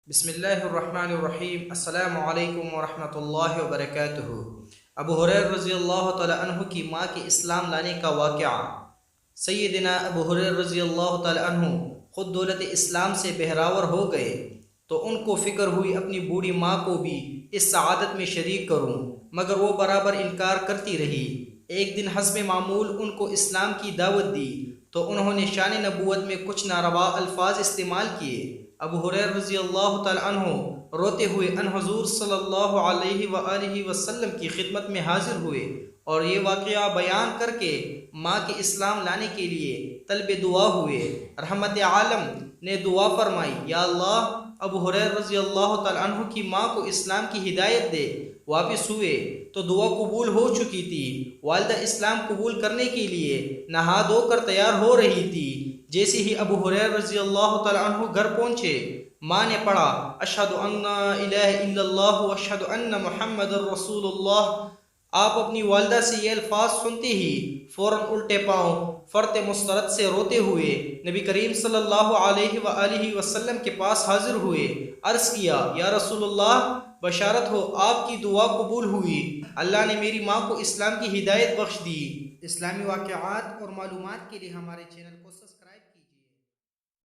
بسم اللہ الرحمن الرحیم۔ السلام علیکم ورحمۃ اللہ وبرکاتہ۔ ابو ہریرہ رضی اللہ تعالی عنہ کی ماں کے اسلام لانے کا واقعہ۔ سیدنا ابو ہریرہ رضی اللہ تعالی عنہ خود دولت اسلام سے بہراور ہو گئے تو ان کو فکر ہوئی اپنی بوڑھی ماں کو بھی اس سعادت میں شریک کروں، مگر وہ برابر انکار کرتی رہی۔ ایک دن حسب معمول ان کو اسلام کی دعوت دی تو انہوں نے شان نبوت میں کچھ ناروا الفاظ استعمال کیے۔ ابو ہریرہ رضی اللہ تعالی عنہ روتے ہوئے ان حضور صلی اللہ علیہ وآلہ وسلم کی خدمت میں حاضر ہوئے اور یہ واقعہ بیان کر کے ماں کے اسلام لانے کے لیے طلب دعا ہوئے۔ رحمت عالم نے دعا فرمائی، یا اللہ ابو ہریرہ رضی اللہ تعالی عنہ کی ماں کو اسلام کی ہدایت دے۔ واپس ہوئے تو دعا قبول ہو چکی تھی۔ والدہ اسلام قبول کرنے کے لیے نہا دھو کر تیار ہو رہی تھی۔ جیسے ہی ابو ہریرہ رضی اللہ تعالی عنہ گھر پہنچے، ماں نے پڑھا اشہد ان لا الہ الا اللہ واشہد ان محمد رسول اللہ۔ آپ اپنی والدہ سے یہ الفاظ سنتے ہی فوراً الٹے پاؤں فرت مسترد سے روتے ہوئے نبی کریم صلی اللہ علیہ وآلہ وسلم کے پاس حاضر ہوئے۔ عرض کیا، یا رسول اللہ بشارت ہو، آپ کی دعا قبول ہوئی، اللہ نے میری ماں کو اسلام کی ہدایت بخش دی۔ اسلامی واقعات اور معلومات کے لیے ہمارے چینل کو